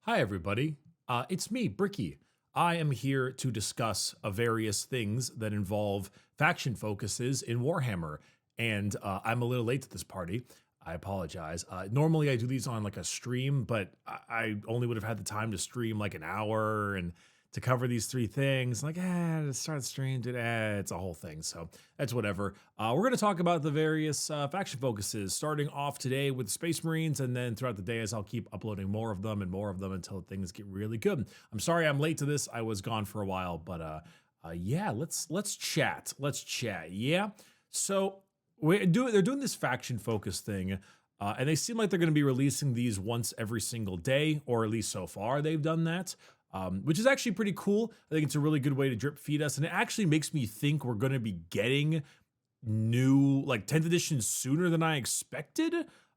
Hi, everybody. It's me, Bricky. I am here to discuss various things that involve faction focuses in Warhammer. And I'm a little late to this party. I apologize. Normally, I do these on like a stream, but I only would have had the time to stream like an hour and to cover these three things. Like, to start the stream, it's a whole thing. So that's whatever. We're going to talk about the various faction focuses, starting off today with Space Marines, and then throughout the day, as I'll keep uploading more of them until things get really good. I'm sorry I'm late to this. I was gone for a while, but yeah, let's chat. Let's chat. Yeah. So they're doing this faction focus thing. And they seem like they're going to be releasing these once every single day, or at least so far they've done that. Which is actually pretty cool. I think it's a really good way to drip feed us. And it actually makes me think we're going to be getting new, like 10th edition sooner than I expected.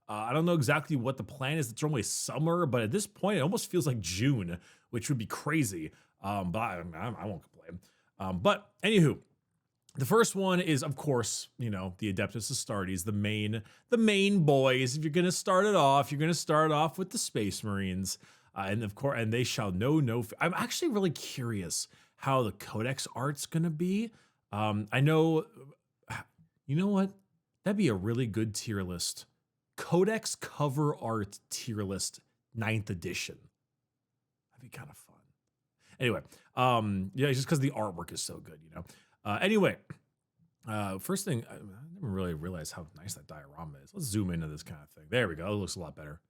I don't know exactly what the plan is. It's normally summer, but at this point, it almost feels like June, which would be crazy. But I won't complain. But anywho, the first one is, of course, the Adeptus Astartes, the main boys. If you're going to start it off, you're going to start off with the Space Marines. And of course, and they shall know no. I'm actually really curious how the Codex art's gonna be. I know, you know what? That'd be a really good tier list. Codex cover art tier list, 9th edition. That'd be kind of fun. Anyway, yeah, it's just because the artwork is so good, Anyway, first thing, I never really realized how nice that diorama is. Let's zoom into this kind of thing. There we go. It looks a lot better.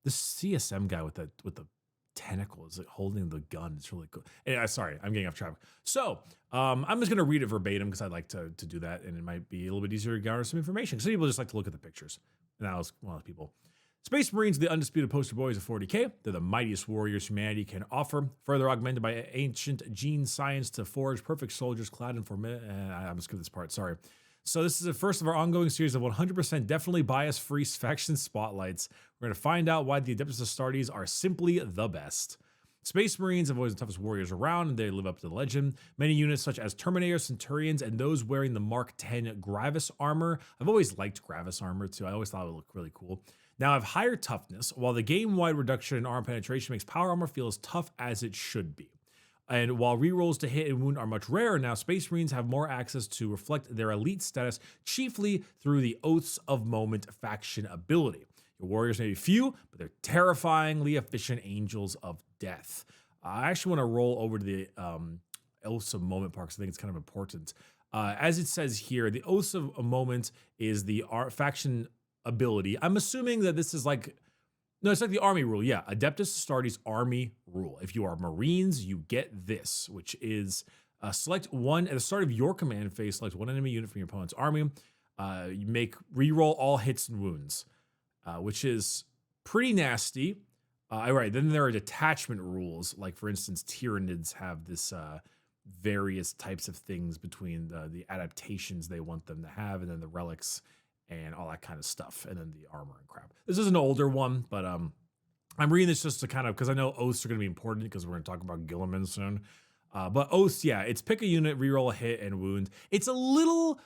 The CSM guy with the tentacle is like holding the gun. It's really cool. Anyway, sorry, I'm getting off track. So I'm just gonna read it verbatim because I'd like to do that, and it might be a little bit easier to gather some information. Some people just like to look at the pictures, and I was one of the people. Space Marines, the undisputed poster boys of 40k. They're the mightiest warriors humanity can offer, further augmented by ancient gene science to forge perfect soldiers clad in I'm just skipping this part. Sorry. So this is the first of our ongoing series of 100% definitely bias-free faction spotlights. We're going to find out why the Adeptus Astartes are simply the best. Space Marines have always the toughest warriors around, and they live up to the legend. Many units such as Terminators, Centurions, and those wearing the Mark 10 Gravis armor. I've always liked Gravis armor too. I always thought it would look really cool. Now have higher toughness, while the game-wide reduction in arm penetration makes power armor feel as tough as it should be. And while rerolls to hit and wound are much rarer now, Space Marines have more access to reflect their elite status, chiefly through the Oaths of Moment faction ability. Your warriors may be few, but they're terrifyingly efficient angels of death. I actually want to roll over to the Oaths of Moment part because I think it's kind of important. As it says here, the Oaths of a Moment is the faction ability. I'm assuming that this is like... No, it's like the army rule. Yeah, Adeptus Astartes army rule. If you are Marines, you get this, which is select one at the start of your command phase. Select one enemy unit from your opponent's army. You make reroll all hits and wounds, which is pretty nasty. All right, then there are detachment rules. Like for instance, Tyranids have this various types of things between the adaptations they want them to have, and then the relics and all that kind of stuff, and then the armor and crap. This is an older one, but I'm reading this just to kind of, because I know oaths are going to be important because we're going to talk about Gilliman soon. But oaths, yeah, it's pick a unit, reroll a hit, and wound. It's a little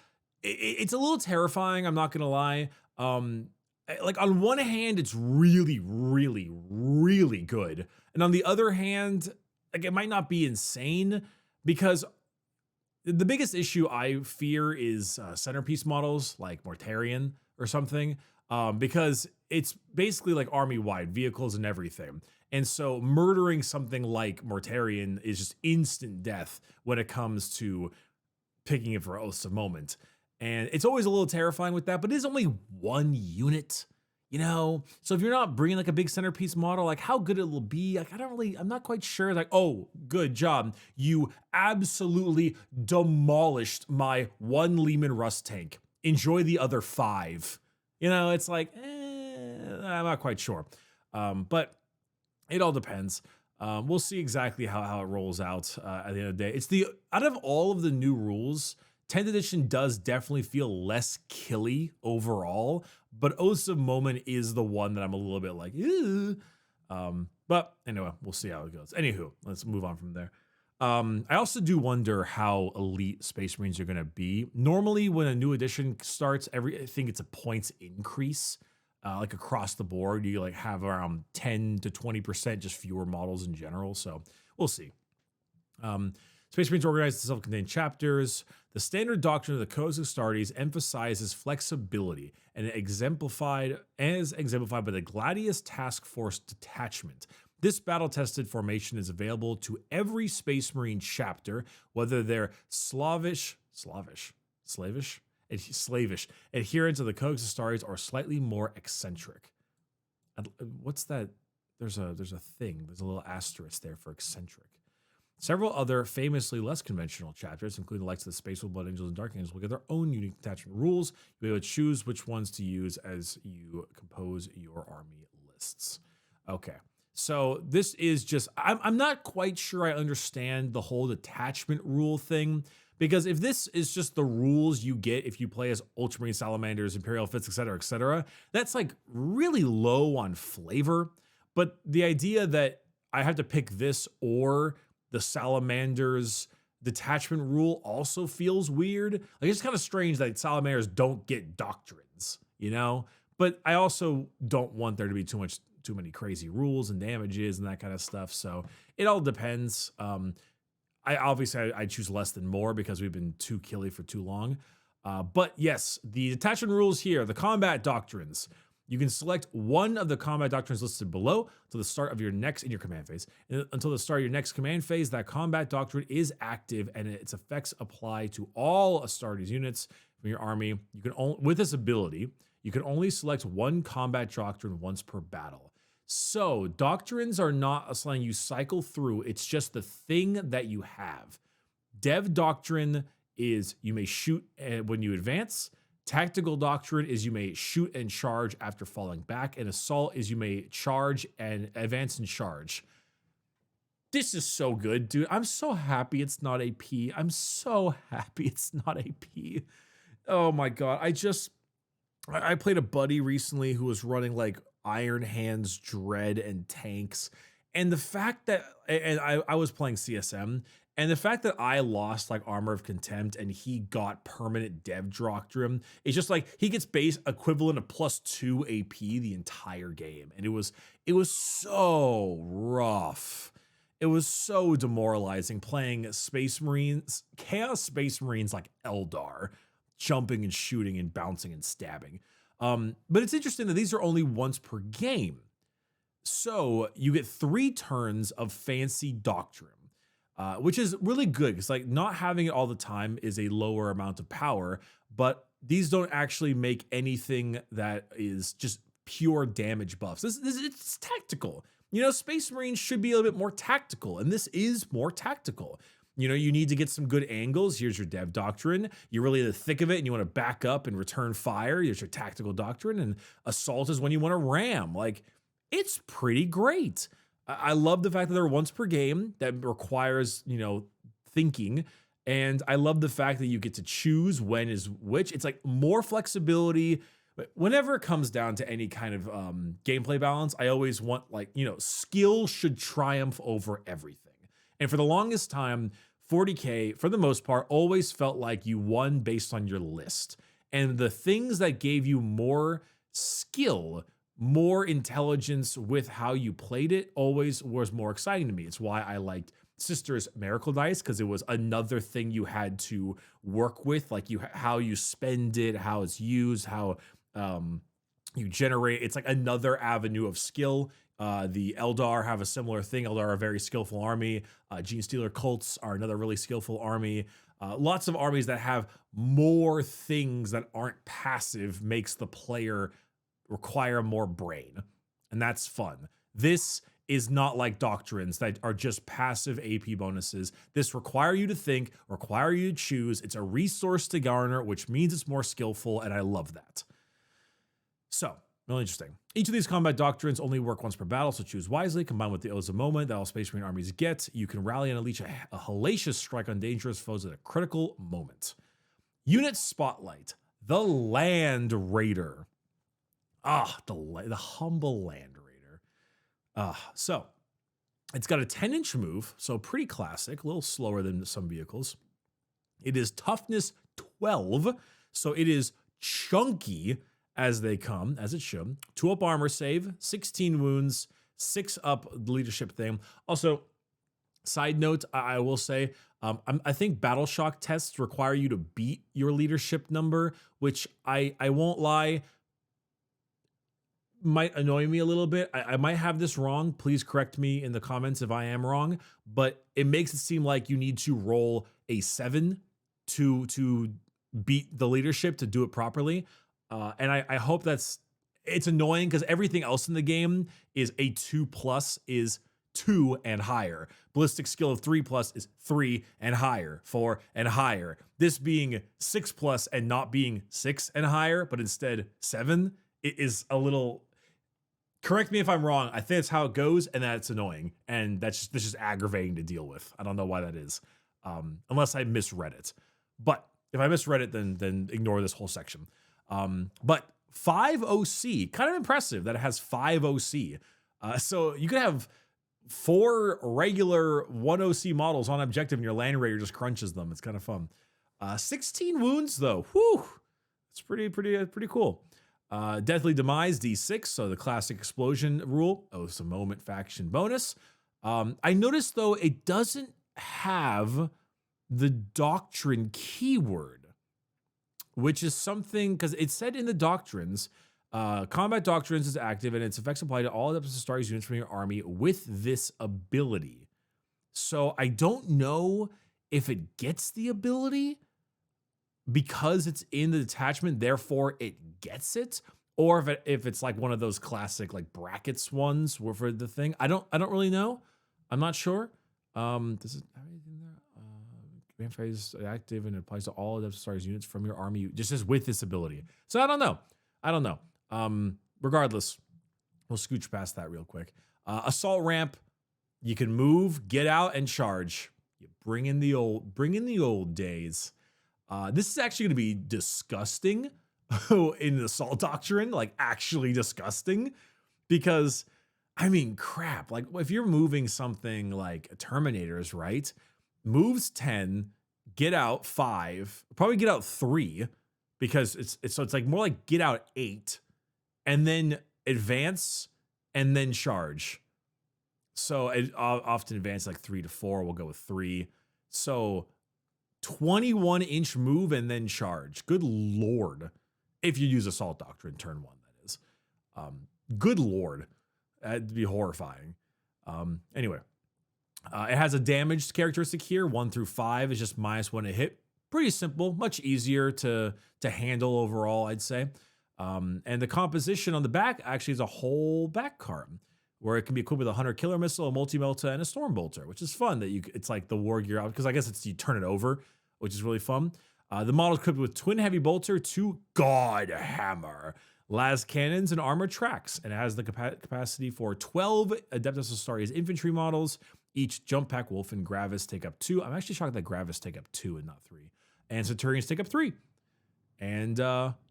terrifying. I'm not going to lie. Like on one hand, it's really, really, really good, and on the other hand, like it might not be insane because the biggest issue I fear is centerpiece models like Mortarion or something, because it's basically like army-wide vehicles and everything. And so murdering something like Mortarion is just instant death when it comes to picking it for Oaths of Moment. And it's always a little terrifying with that, but it is only one unit, So if you're not bringing like a big centerpiece model, like how good it will be, like I'm not quite sure. Like, oh, good job. You absolutely demolished my one Lehman Russ tank. Enjoy the other 5. It's like, I'm not quite sure. But it all depends. We'll see exactly how it rolls out at the end of the day. Out of all of the new rules, 10th edition does definitely feel less killy overall, but Oaths of Moment is the one that I'm a little bit like, ew. But anyway, we'll see how it goes. Anywho, let's move on from there. I also do wonder how elite Space Marines are going to be. Normally, when a new edition starts, I think it's a points increase. like across the board. You like have around 10 to 20% just fewer models in general. So we'll see. Space Marines organized in self-contained chapters. The standard doctrine of the Codes of Astartes emphasizes flexibility and exemplified by the Gladius Task Force Detachment. This battle-tested formation is available to every Space Marine chapter, whether they're slavish, adherents of the Codes of Astartes, or slightly more eccentric. What's that? There's a thing. There's a little asterisk there for eccentric. Several other famously less conventional chapters, including the likes of the Space Blood Angels and Dark Angels, will get their own unique detachment rules. You'll be able to choose which ones to use as you compose your army lists. Okay, so this is just, I'm not quite sure I understand the whole detachment rule thing, because if this is just the rules you get if you play as Ultramarine Salamanders, Imperial Fits, etc., that's like really low on flavor. But the idea that I have to pick this or the Salamanders detachment rule also feels weird. Like, it's kind of strange that Salamanders don't get doctrines, you know? But I also don't want there to be too many crazy rules and damages and that kind of stuff. So it all depends. I choose less than more because we've been too killy for too long. But yes, the detachment rules here, the combat doctrines. You can select one of the combat doctrines listed below to the start of your next in your command phase. And until the start of your next command phase, that combat doctrine is active and its effects apply to all Astartes units from your army. You can only, with this ability, you can only select one combat doctrine once per battle. So doctrines are not something you cycle through. It's just the thing that you have. Dev doctrine is you may shoot when you advance. Tactical doctrine is you may shoot and charge after falling back, and assault is you may charge and advance and charge. This is so good, dude. I'm so happy it's not AP. I'm so happy it's not AP. Oh my God. I played a buddy recently who was running like Iron Hands, Dread, and tanks. And the fact that, and I was playing CSM, and the fact that I lost like Armor of Contempt and he got permanent Dev Doctrine, it's just like he gets base equivalent of +2 AP the entire game. And it was so rough. It was so demoralizing playing Space Marines, Chaos Space Marines like Eldar, jumping and shooting and bouncing and stabbing. But it's interesting that these are only once per game. So you get 3 turns of fancy doctrine. Which is really good because like not having it all the time is a lower amount of power, but these don't actually make anything that is just pure damage buffs. It's tactical. You know, Space Marines should be a little bit more tactical, and this is more tactical. You know, you need to get some good angles. Here's your Dev Doctrine. You're really in the thick of it and you want to back up and return fire. Here's your Tactical Doctrine, and Assault is when you want to ram. Like, it's pretty great. I love the fact that they're once per game. That requires, you know, thinking. And I love the fact that you get to choose when is which. It's like more flexibility. Whenever it comes down to any kind of gameplay balance, I always want, like, you know, skill should triumph over everything. And for the longest time, 40K, for the most part, always felt like you won based on your list. And the things that gave you more skill, more intelligence with how you played it always was more exciting to me. It's why I liked Sister's Miracle Dice, because it was another thing you had to work with, like how you spend it, how it's used, how you generate. It's like another avenue of skill. The Eldar have a similar thing. Eldar are a very skillful army. Gene Stealer cults are another really skillful army. Lots of armies that have more things that aren't passive makes the player require more brain, and that's fun. This is not like doctrines that are just passive AP bonuses. This require you to think, require you to choose. It's a resource to garner, which means it's more skillful, and I love that. So, really interesting. Each of these combat doctrines only work once per battle, so choose wisely. Combined with the Oaths of Moment that all Space Marine armies get, you can rally and unleash a hellacious strike on dangerous foes at a critical moment. Unit Spotlight, the Land Raider. The humble Land Raider. So it's got a 10-inch move, so pretty classic, a little slower than some vehicles. It is toughness 12, so it is chunky as they come, as it should. 2 up armor save, 16 wounds, 6 up leadership thing. Also, side note, I will say, I think battle shock tests require you to beat your leadership number, which I won't lie, might annoy me a little bit. I might have this wrong. Please correct me in the comments if I am wrong, but it makes it seem like you need to roll a 7 to beat the leadership to do it properly. And I hope it's annoying because everything else in the game is a 2+ is 2 and higher. Ballistic skill of 3+ is 3 and higher, 4 and higher. This being 6+ and not being 6 and higher, but instead 7, it is a little. Correct me if I'm wrong. I think that's how it goes, and that's annoying, and that's just aggravating to deal with. I don't know why that is, unless I misread it. But if I misread it, then ignore this whole section. But 5 OC, kind of impressive that it has 5 OC. So you could have 4 regular 1 OC models on objective, and your Land Raider just crunches them. It's kind of fun. 16 wounds though. Whew, it's pretty cool. Deathly Demise D6, so the classic explosion rule. Oh, it's a moment faction bonus. I noticed though it doesn't have the doctrine keyword, which is something, because it said in the doctrines, combat doctrines is active and its effects apply to all Adeptus Astartes units from your army with this ability. So I don't know if it gets the ability because it's in the detachment, therefore it gets it, or if it's like one of those classic like brackets ones for the thing. I don't really know. I'm not sure. Does it have anything there? Command phrase active and it applies to all Adeptus Astartes units from your army, just says with this ability. So I don't know. Regardless, we'll scooch past that real quick. Assault ramp, you can move, get out, and charge. You bring in the old days. This is actually going to be disgusting in the Assault Doctrine, like actually disgusting, because I mean, crap. Like if you're moving something like Terminators, right? Moves 10, get out 5, probably get out 3, because it's like more like get out 8, and then advance and then charge. So it often advance like 3 to 4. We'll go with 3. So 21-inch move and then charge. Good Lord. If you use Assault Doctrine turn 1, that is. Good Lord. That'd be horrifying. Anyway, it has a damage characteristic here. 1 through 5 is just -1 to hit. Pretty simple, much easier to handle overall, I'd say. And the composition on the back actually is a whole back card where it can be equipped with a Hunter Killer Missile, a Multi-Melta, and a Storm Bolter, which is fun. It's like the War Gear out, because I guess you turn it over, which is really fun. The model is equipped with Twin Heavy Bolter, 2 God Hammer, las cannons, and armored tracks, and it has the capacity for 12 Adeptus Astartes infantry models. Each Jump Pack, Wolf, and Gravis take up 2. I'm actually shocked that Gravis take up 2 and not 3. And Centurions take up 3. And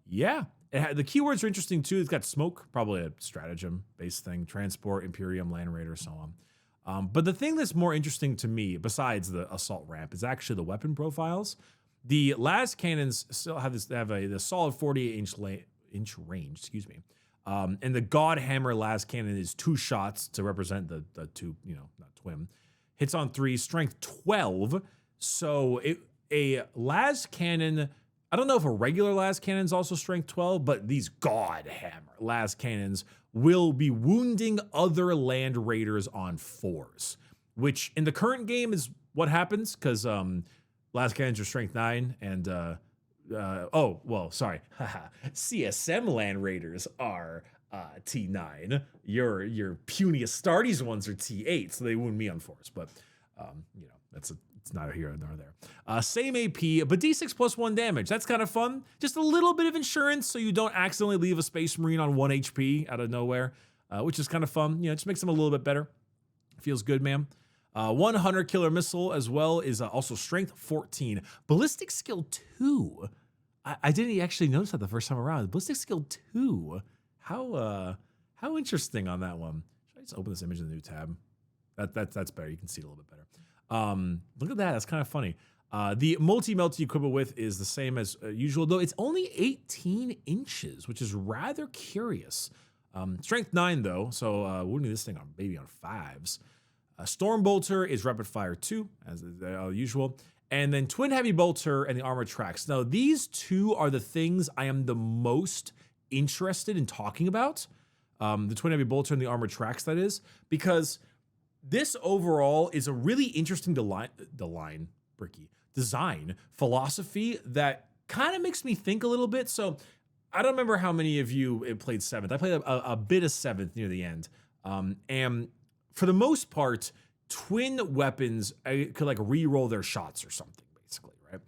yeah, the keywords are interesting too. It's got smoke, probably a stratagem-based thing, transport, Imperium, Land Raider, so on. But the thing that's more interesting to me, besides the assault ramp, is actually the weapon profiles. The las cannons still have the solid 48-inch range, excuse me. And the God Hammer las cannon is 2 shots to represent the 2, not twin. Hits on 3, strength 12. So a las cannon, I don't know if a regular las cannon is also strength 12, but these God Hammer las cannons will be wounding other Land Raiders on 4s, which in the current game is what happens, because las cannons are strength 9 and CSM Land Raiders are T9. Your puny Astartes ones are T8, so they wound me on 4s. But it's not here nor there. Same AP, but D6 plus 1 damage. That's kind of fun. Just a little bit of insurance, so you don't accidentally leave a Space Marine on 1 HP out of nowhere, which is kind of fun. It just makes them a little bit better. Feels good, man. 1 Hunter Killer Missile as well is also strength 14. Ballistic skill 2. I didn't actually notice that the first time around. Ballistic skill 2. How interesting on that one. Should I just open this image in the new tab? That's better. You can see it a little bit better. Look at that. That's kind of funny. The multi-melty equipment width is the same as usual, though it's only 18 inches, which is rather curious. Strength 9, though, so we'll need this thing on maybe on 5s. Storm Bolter is rapid fire 2, as usual. And then Twin Heavy Bolter and the Armor Tracks. Now, these two are the things I am the most interested in talking about. The Twin Heavy Bolter and the Armor Tracks, that is, because this overall is a really interesting design philosophy that kind of makes me think a little bit. So I don't remember how many of you played 7th. I played a bit of 7th near the end. And for the most part, twin weapons could like re-roll their shots or something, basically, right?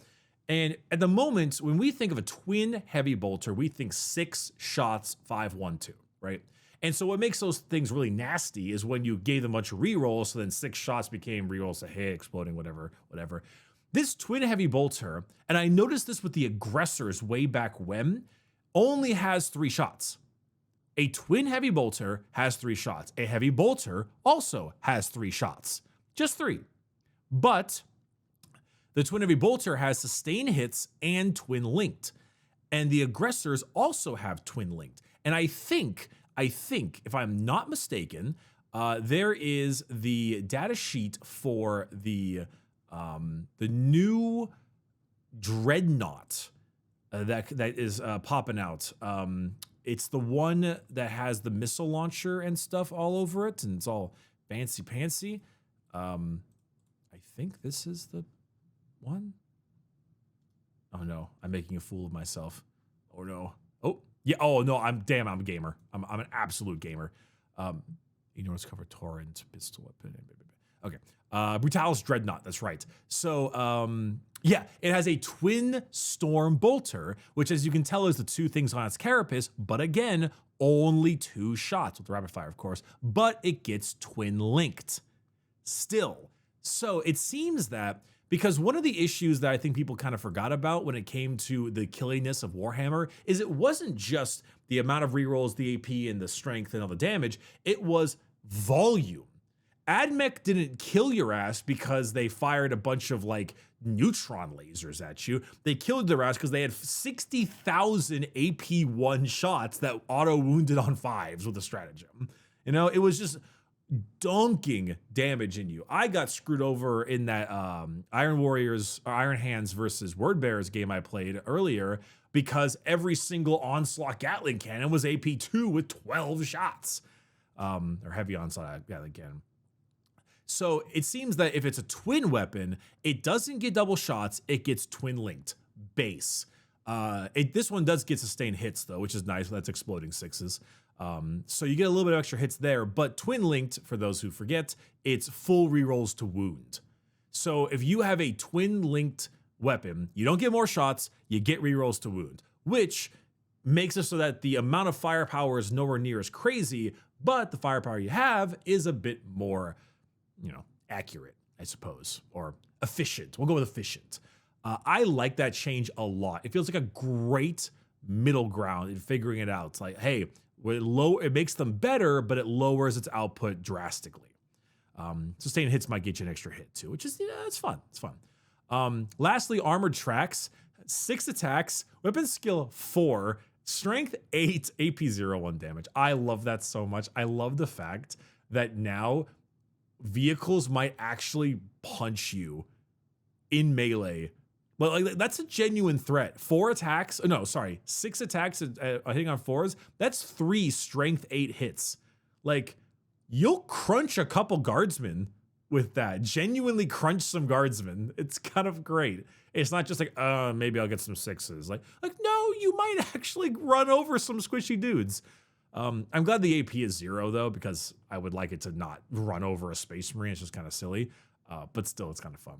And at the moment, when we think of a twin heavy bolter, we think 6 shots, 5, 1, 2, right? And so what makes those things really nasty is when you gave them a bunch of re-rolls, so then 6 shots became re-rolls to hit, exploding, whatever. This twin heavy bolter, and I noticed this with the aggressors way back when, only has 3 shots. A twin heavy bolter has 3 shots. A heavy bolter also has 3 shots. Just 3. But the twin heavy bolter has sustain hits and twin linked. And the aggressors also have twin linked. And I think, if I'm not mistaken, there is the data sheet for the new Dreadnought that is popping out. It's the one that has the missile launcher and stuff all over it, and it's all fancy pantsy. I think this is the one. Oh no, I'm making a fool of myself. Oh no. Oh yeah. Oh no, I'm a gamer. I'm an absolute gamer. Enormous cover torrent pistol weapon. Okay. Brutalis Dreadnought, that's right. So, yeah, it has a twin storm bolter, which as you can tell is the 2 things on its carapace, but again, only 2 shots with rapid fire, of course, but it gets twin linked still. So it seems that because one of the issues that I think people kind of forgot about when it came to the killiness of Warhammer is it wasn't just the amount of rerolls, the AP, and the strength and all the damage, it was volume. AdMech didn't kill your ass because they fired a bunch of like neutron lasers at you. They killed their ass because they had 60,000 AP1 shots that auto wounded on 5s with a stratagem. You know, it was just dunking damage in you. I got screwed over in that Iron Hands versus Word Bearers game I played earlier because every single onslaught Gatling cannon was AP2 with 12 shots. Or heavy onslaught Gatling cannon. So it seems that if it's a twin weapon, it doesn't get double shots, it gets twin linked base. This one does get sustained hits though, which is nice. That's exploding 6s. So you get a little bit of extra hits there, but twin linked, for those who forget, it's full rerolls to wound. So if you have a twin linked weapon, you don't get more shots, you get rerolls to wound, which makes it so that the amount of firepower is nowhere near as crazy, but the firepower you have is a bit more, accurate, I suppose, or efficient. We'll go with efficient. I like that change a lot. It feels like a great middle ground in figuring it out. It's like, hey, it makes them better, but it lowers its output drastically. Sustained hits might get you an extra hit too, which is, it's fun. It's fun. Lastly, armored tracks, 6 attacks, weapon skill 4, strength 8, AP 0, 1 damage. I love that so much. I love the fact that now vehicles might actually punch you in melee. But like that's a genuine threat. 6 attacks hitting on 4s. That's 3 strength 8 hits. Like you'll crunch a couple guardsmen with that. Genuinely crunch some guardsmen. It's kind of great. It's not just like, maybe I'll get some 6s. Like no, you might actually run over some squishy dudes. I'm glad the AP is 0 though, because I would like it to not run over a Space Marine. It's just kind of silly, but still it's kind of fun.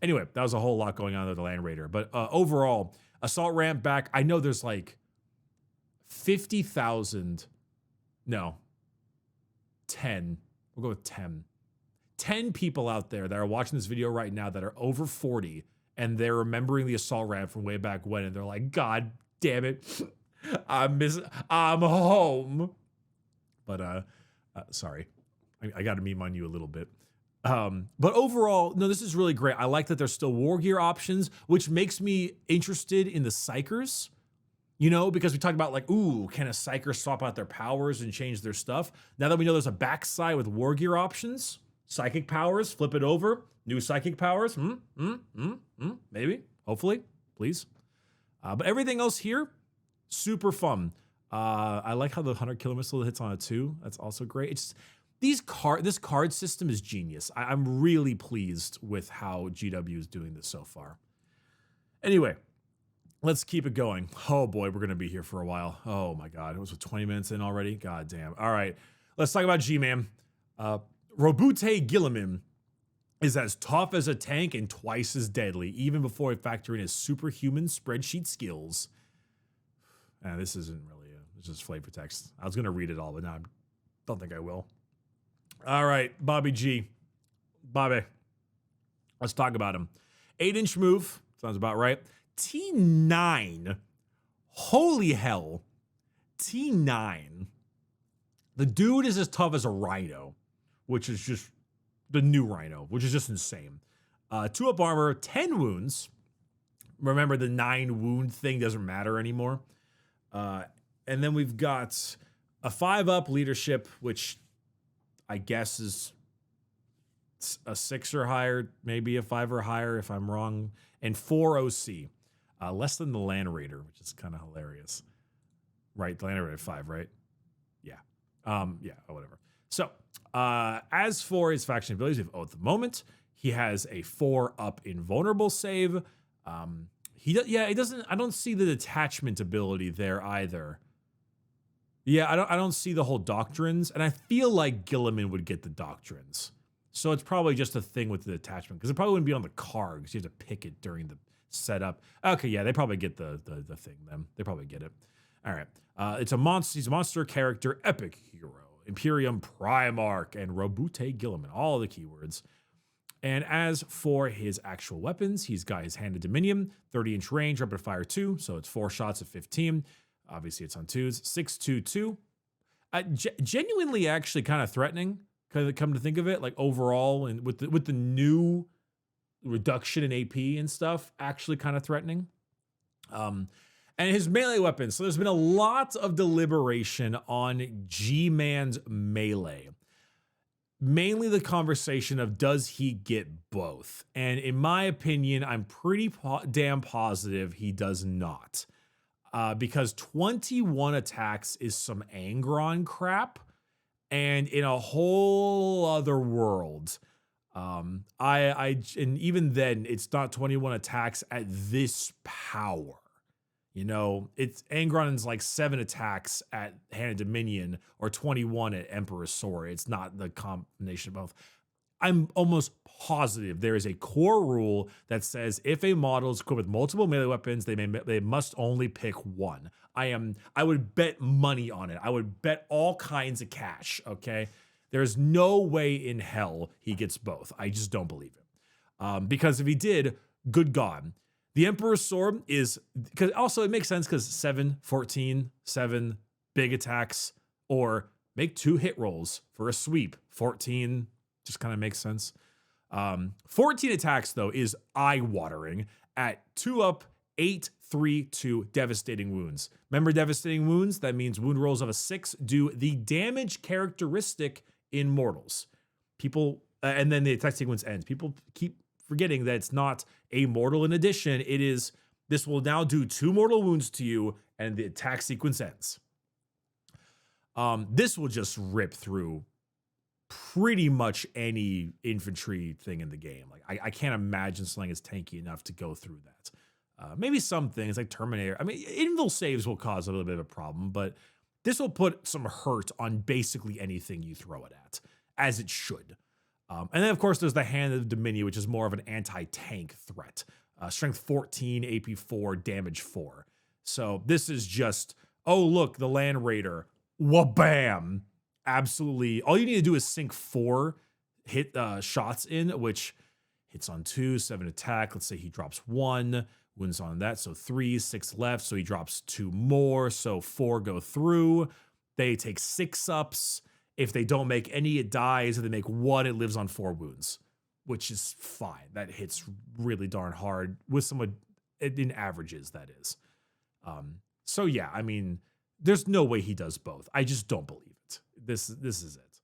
Anyway, that was a whole lot going on with the Land Raider, but overall, assault ramp back. I know there's like 50,000, no, 10, we'll go with 10 people out there that are watching this video right now that are over 40 and they're remembering the assault ramp from way back when, and they're like, God damn it. I'm home. But sorry, I got to meme on you a little bit. But overall, no, this is really great. I like that there's still war gear options, which makes me interested in the psychers, because we talked about like, ooh, can a psyker swap out their powers and change their stuff? Now that we know there's a backside with war gear options, psychic powers, flip it over, new psychic powers, maybe, hopefully, please. But everything else here, super fun. I like how the 100 kilo missile hits on it too. That's also great. It's this card system is genius. I'm really pleased with how GW is doing this so far. Anyway, let's keep it going. Oh boy, we're gonna be here for a while. Oh my god, it was 20 minutes in already. God damn. All right, let's talk about G-Man. Robute Gilliman is as tough as a tank and twice as deadly, even before I factor in his superhuman spreadsheet skills. This isn't really it's just flavor text. I was gonna read it all, but now I don't think I will. All right, Bobby G. Bobby. Let's talk about him. 8-inch move. Sounds about right. T9. Holy hell. T9. The dude is as tough as a Rhino, which is just the new Rhino, which is just insane. 2-up armor, 10 wounds. Remember, the 9 wound thing doesn't matter anymore. And then we've got a 5-up leadership, which I guess is a 6 or higher, maybe a 5 or higher if I'm wrong, and 4 OC, less than the Land Raider, which is kind of hilarious. Right, the Land Raider 5, right? Yeah, whatever. So, as for his faction abilities, we have at the moment he has a 4-up invulnerable save. It doesn't. I don't see the detachment ability there either. Yeah, I don't see the whole doctrines, and I feel like Gilliman would get the doctrines. So it's probably just a thing with the attachment, because it probably wouldn't be on the card, because you have to pick it during the setup. Okay, yeah, they probably get the thing then. They probably get it. All right. It's a monster. He's a monster character, epic hero, Imperium Primarch, and Robute Gilliman, all the keywords. And as for his actual weapons, he's got his Hand of Dominion, 30-inch range, rapid fire 2, so it's 4 shots of 15. Obviously, it's on 2s. 6.22. Genuinely, actually, kind of threatening. Come to think of it, like overall, and with the new reduction in AP and stuff, actually kind of threatening. And his melee weapons. So there's been a lot of deliberation on G-Man's melee. Mainly the conversation of, does he get both? And in my opinion, I'm pretty damn positive he does not. Because 21 attacks is some Angron crap, and in a whole other world, and even then, it's not 21 attacks at this power. It's Angron's like 7 attacks at Hand of Dominion or 21 at Emperor's Sword. It's not the combination of both. I'm almost positive there is a core rule that says if a model is equipped with multiple melee weapons, they must only pick one. I would bet money on it. I would bet all kinds of cash. Okay, there's no way in hell he gets both. I just don't believe it. Because if he did, good God, the Emperor's Sword is, because also it makes sense because 7, 14, 7 big attacks, or make 2 hit rolls for a sweep. 14 just kind of makes sense. 14 attacks, though, is eye-watering at 2-up, 8, 3, 2, devastating wounds. Remember devastating wounds? That means wound rolls of a 6 do the damage characteristic in mortals. And then the attack sequence ends. People keep forgetting that it's not a mortal in addition. This will now do 2 mortal wounds to you, and the attack sequence ends. This will just rip through pretty much any infantry thing in the game. Like I can't imagine something is tanky enough to go through that. Maybe some things like Terminator. I mean, invul saves will cause a little bit of a problem, but this will put some hurt on basically anything you throw it at, as it should. And then, of course, there's the Hand of Dominion, which is more of an anti-tank threat. Strength 14, AP 4, damage 4. So this is just, oh, look, the Land Raider. Wha-bam! Absolutely. All you need to do is sink 4 hit shots in, which hits on 2, 7 attack. Let's say he drops 1, wins on that. So 3, 6 left. So he drops 2 more. So 4 go through. They take 6 ups. If they don't make any, it dies. If they make one, it lives on 4 wounds, which is fine. That hits really darn hard with someone in averages, that is. So yeah, I mean, there's no way he does both. I just don't believe it. This is it.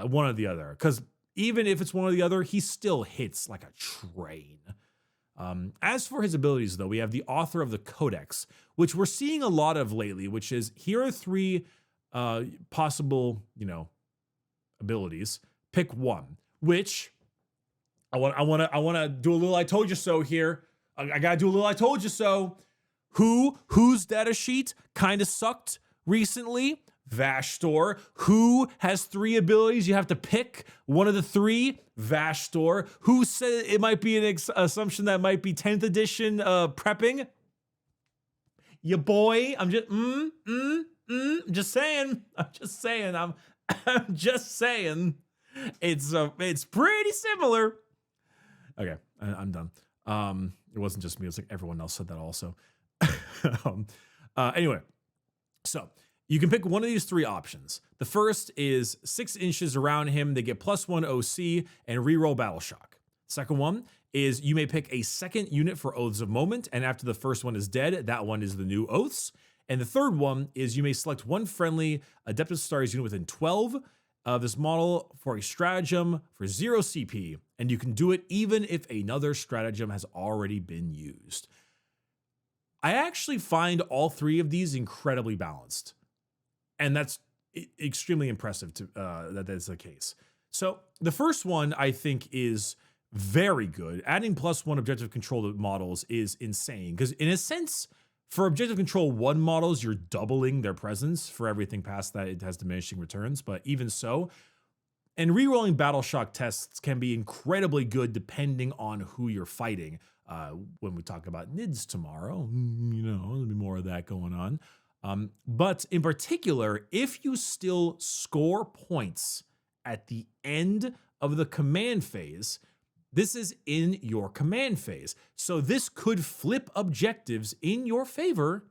One or the other. Because even if it's one or the other, he still hits like a train. As for his abilities, though, we have the author of the Codex, which we're seeing a lot of lately, which is here are 3 possible, abilities. Pick one, which I want to do a little I told you so here. I got to do a little I told you so. Whose data sheet kind of sucked recently? Vashtor. Who has 3 abilities? You have to pick one of the 3. Vashtor. Who said it might be an assumption that might be 10th edition prepping? Your boy. I'm just saying. I'm just saying. It's pretty similar. Okay, I'm done. It wasn't just me. It was like everyone else said that also. Anyway, so you can pick one of these 3 options. The first is 6 inches around him. They get +1 OC and reroll Battle Shock. Second one is you may pick a second unit for Oaths of Moment, and after the first one is dead, that one is the new Oaths. And the third one is you may select one friendly Adeptus Stars unit within 12 of this model for a stratagem for 0 CP, and you can do it even if another stratagem has already been used. I actually find all 3 of these incredibly balanced, and that's extremely impressive that that's the case. So the first one I think is very good. Adding +1 objective control to models is insane because in a sense, for objective control 1 models, you're doubling their presence. For everything past that, it has diminishing returns, but even so. And rerolling Battle Shock tests can be incredibly good depending on who you're fighting. When we talk about NIDS tomorrow, there'll be more of that going on. But in particular, if you still score points at the end of the command phase, this is in your command phase. So this could flip objectives in your favor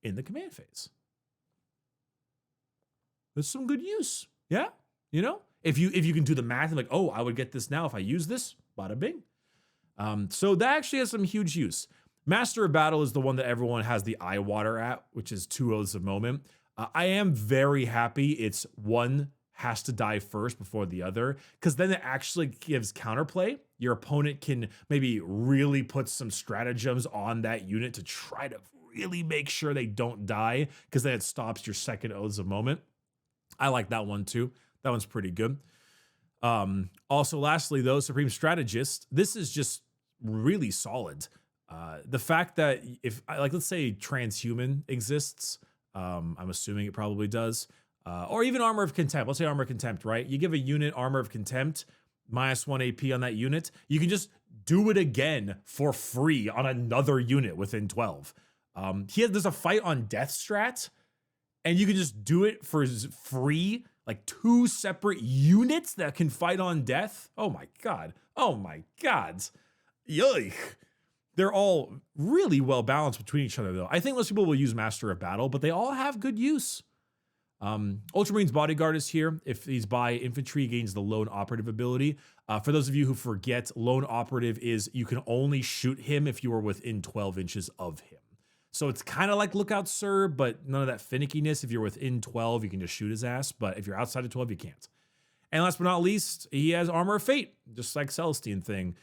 in the command phase. That's some good use. Yeah? If you can do the math and like, oh, I would get this now if I use this, bada bing. So that actually has some huge use. Master of Battle is the one that everyone has the eye water at, which is 2 Oaths of Moment. I am very happy it's one has to die first before the other, because then it actually gives counterplay. Your opponent can maybe really put some stratagems on that unit to try to really make sure they don't die, because then it stops your second Oaths of Moment. I like that one too. That one's pretty good. Also, lastly, though, Supreme Strategist, this is just really solid. The fact that if, like, let's say Transhuman exists, I'm assuming it probably does, or even Armor of Contempt. Let's say Armor of Contempt, right? You give a unit Armor of Contempt, -1 AP on that unit. You can just do it again for free on another unit within 12. There's a fight on Death Strat, and you can just do it for free. Like 2 separate units that can fight on death. Oh my God. Yuck. They're all really well balanced between each other, though. I think most people will use Master of Battle, but they all have good use. Ultramarines Bodyguard is here. If he's by infantry, he gains the Lone Operative ability. For those of you who forget, Lone Operative is you can only shoot him if you are within 12 inches of him. So it's kind of like Lookout Sir, but none of that finickiness. If you're within 12, you can just shoot his ass. But if you're outside of 12, you can't. And last but not least, he has Armor of Fate, just like Celestine thing.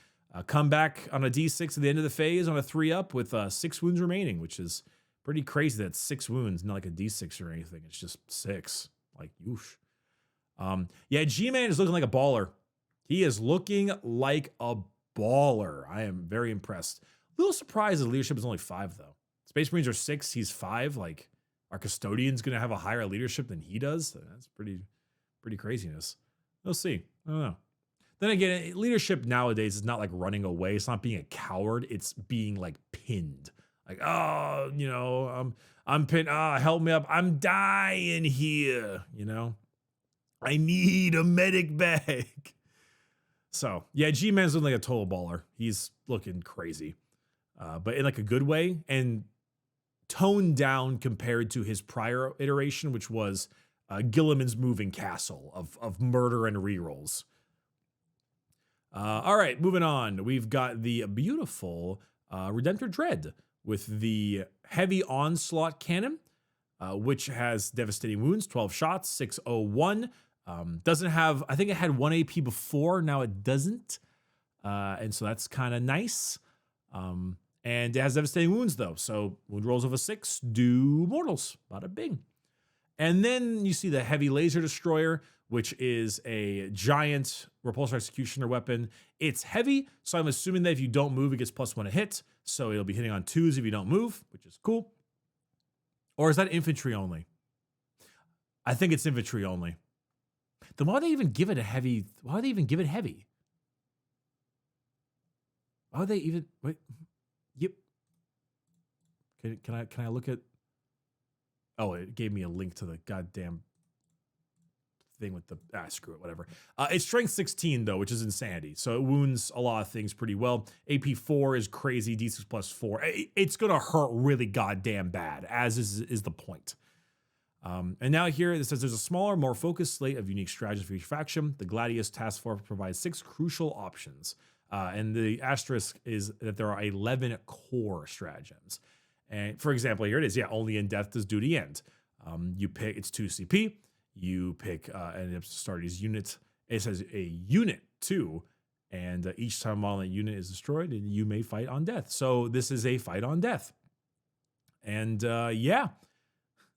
Come back on a D6 at the end of the phase on a 3-up with 6 wounds remaining, which is pretty crazy. That's 6 wounds, not like a D6 or anything. It's just 6. Like, oof. Yeah, G-Man is looking like a baller. He is looking like a baller. I am very impressed. A little surprised his leadership is only 5, though. Space Marines are 6, he's 5. Like, our Custodian's going to have a higher leadership than he does? That's pretty craziness. We'll see. I don't know. Then again, leadership nowadays is not like running away. It's not being a coward. It's being like pinned. Like, oh, I'm pinned. Help me up. I'm dying here. I need a medic bag. So yeah, G-Man's looking like a total baller. He's looking crazy, but in like a good way and toned down compared to his prior iteration, which was Gilliman's Moving Castle of murder and rerolls. All right, moving on. We've got the beautiful Redemptor Dread with the heavy onslaught cannon, which has devastating wounds, 12 shots, 601. Doesn't have, I think it had 1 AP before, now it doesn't. And so that's kind of nice. And it has devastating wounds though. So wound rolls of a 6 do mortals, bada bing. And then you see the heavy laser destroyer, which is a giant repulsor executioner weapon. It's heavy, so I'm assuming that if you don't move, it gets +1 a hit. So it'll be hitting on 2s if you don't move, which is cool. Or is that infantry only? I think it's infantry only. Then why would they even give it a heavy? Why would they even give it heavy? Why would they even wait? Yep. Can I look at? Oh, it gave me a link to the goddamn thing with the screw it, whatever. It's strength 16 though, which is insanity. So it wounds a lot of things pretty well. AP 4 is crazy. D6 +4. It's gonna hurt really goddamn bad, as is the point. And now here it says there's a smaller, more focused slate of unique strategies for each faction. The Gladius Task Force provides 6 crucial options. And the asterisk is that there are 11 core stratagems. And for example, here it is. Yeah, only in death does duty end. You pick, it's 2 CP. You pick an Astartes unit. It says a unit too. And each time while a unit is destroyed, you may fight on death. So this is a fight on death. And yeah,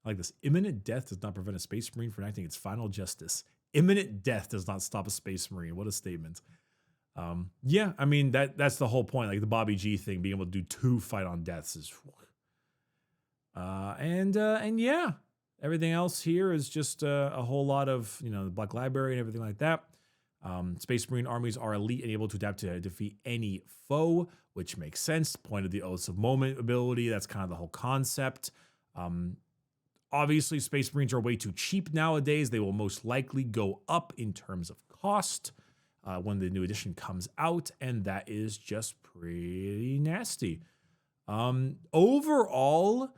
I like this. Imminent death does not prevent a Space Marine from enacting its final justice. Imminent death does not stop a Space Marine. What a statement. Yeah, I mean, that's the whole point. Like the Bobby G thing, being able to do 2 fight on deaths is... And yeah, everything else here is just a whole lot of, the Black Library and everything like that. Space Marine armies are elite and able to adapt to defeat any foe, which makes sense. Point of the Oaths of Moment ability. That's kind of the whole concept. Obviously, Space Marines are way too cheap nowadays. They will most likely go up in terms of cost when the new edition comes out, and that is just pretty nasty. Overall,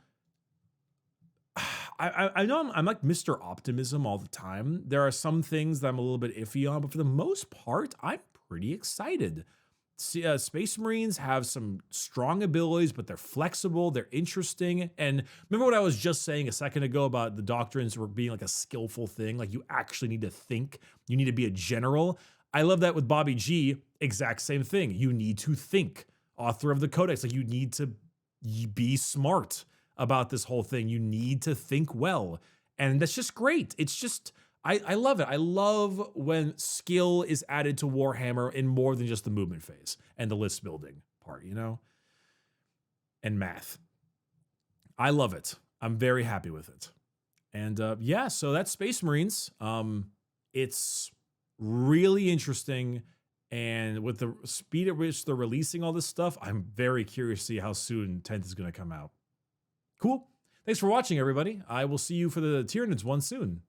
I know I'm like Mr. Optimism all the time. There are some things that I'm a little bit iffy on, but for the most part, I'm pretty excited. Space Marines have some strong abilities, but they're flexible, they're interesting. And remember what I was just saying a second ago about the doctrines being like a skillful thing? Like you actually need to think, you need to be a general. I love that with Bobby G, exact same thing. You need to think. Author of the Codex, like you need to be smart about this whole thing. You need to think well. And that's just great. It's just, I love it. I love when skill is added to Warhammer in more than just the movement phase and the list building part, and math. I love it. I'm very happy with it. And yeah, so that's Space Marines. It's really interesting. And with the speed at which they're releasing all this stuff, I'm very curious to see how soon 10th is going to come out. Cool. Thanks for watching, everybody. I will see you for the Tyranids one soon.